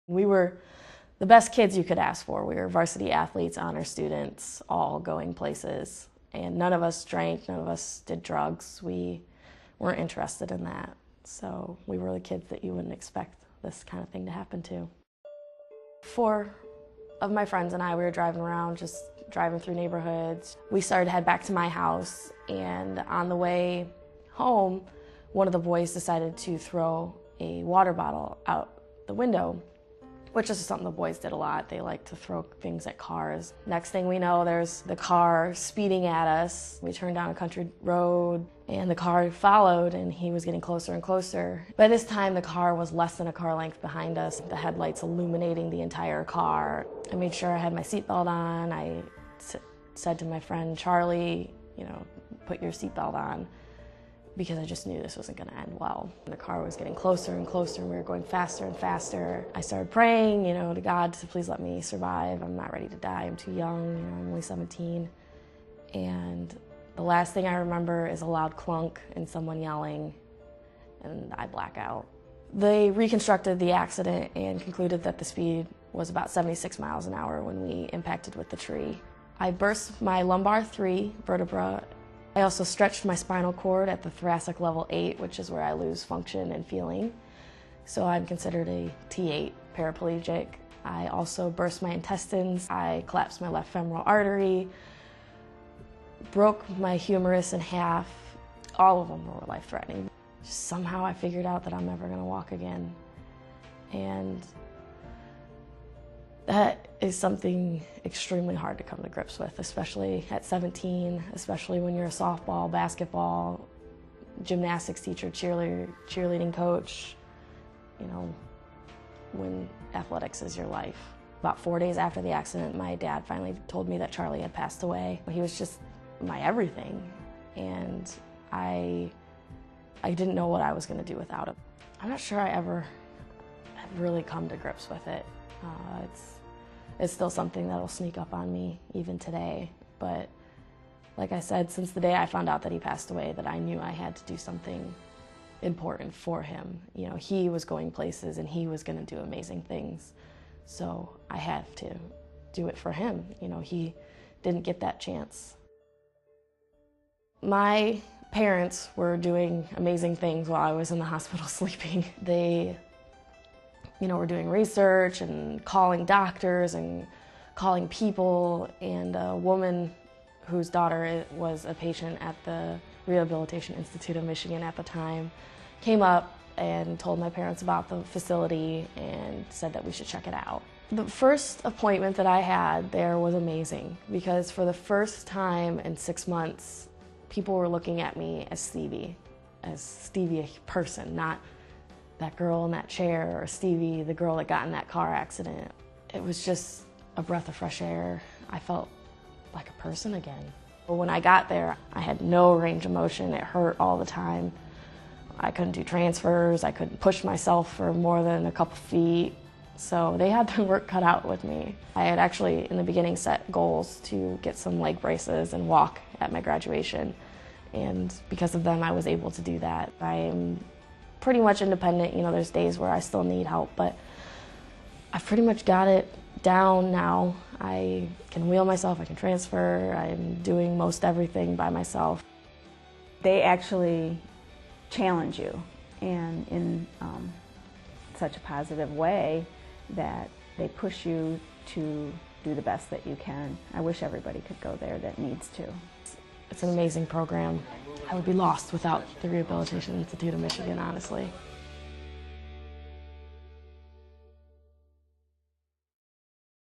We were the best kids you could ask for. We were varsity athletes, honor students, all going places. And none of us drank, none of us did drugs. We weren't interested in that. So we were the kids that you wouldn't expect this kind of thing to happen to. 4 of my friends and I, we were driving around, just driving through neighborhoods. We started to head back to my house, and on the way home, one of the boys decided to throw a water bottle out the window, which is something the boys did a lot. They like to throw things at cars. Next thing we know, there's the car speeding at us. We turned down a country road and the car followed, and he was getting closer and closer. By this time, the car was less than a car length behind us, the headlights illuminating the entire car. I made sure I had my seatbelt on. I said to my friend, Charlie, put your seatbelt on, because I just knew this wasn't going to end well. The car was getting closer and closer, and we were going faster and faster. I started praying, to God to please let me survive. I'm not ready to die. I'm too young. I'm only 17. And the last thing I remember is a loud clunk and someone yelling, and I black out. They reconstructed the accident and concluded that the speed was about 76 miles an hour when we impacted with the tree. I burst my lumbar 3 vertebra. I also stretched my spinal cord at the thoracic level 8, which is where I lose function and feeling. So I'm considered a T8 paraplegic. I also burst my intestines. I collapsed my left femoral artery, broke my humerus in half. All of them were life-threatening. Somehow I figured out that I'm never going to walk again. And that is something extremely hard to come to grips with, especially at 17, especially when you're a softball, basketball, gymnastics teacher, cheerleading coach, when athletics is your life. About 4 days after the accident, my dad finally told me that Charlie had passed away. He was just my everything, and I didn't know what I was going to do without him. I'm not sure I ever have really come to grips with it. It's still something that'll sneak up on me even today. But like I said, since the day I found out that he passed away, that I knew I had to do something important for him. He was going places and he was going to do amazing things. So I have to do it for him. He didn't get that chance. My parents were doing amazing things while I was in the hospital sleeping. They we're doing research and calling doctors and calling people, and a woman whose daughter was a patient at the Rehabilitation Institute of Michigan at the time came up and told my parents about the facility and said that we should check it out. The first appointment that I had there was amazing, because for the first time in 6 months, people were looking at me as Stevie a person, not that girl in that chair, or Stevie, the girl that got in that car accident. It was just a breath of fresh air. I felt like a person again. But when I got there, I had no range of motion. It hurt all the time. I couldn't do transfers. I couldn't push myself for more than a couple feet. So they had their work cut out with me. I had actually, in the beginning, set goals to get some leg braces and walk at my graduation. And because of them, I was able to do that. I'm pretty much independent. There's days where I still need help, but I've pretty much got it down now. I can wheel myself, I can transfer, I'm doing most everything by myself. They actually challenge you, and in such a positive way that they push you to do the best that you can. I wish everybody could go there that needs to. It's an amazing program. I would be lost without the Rehabilitation Institute of Michigan, honestly.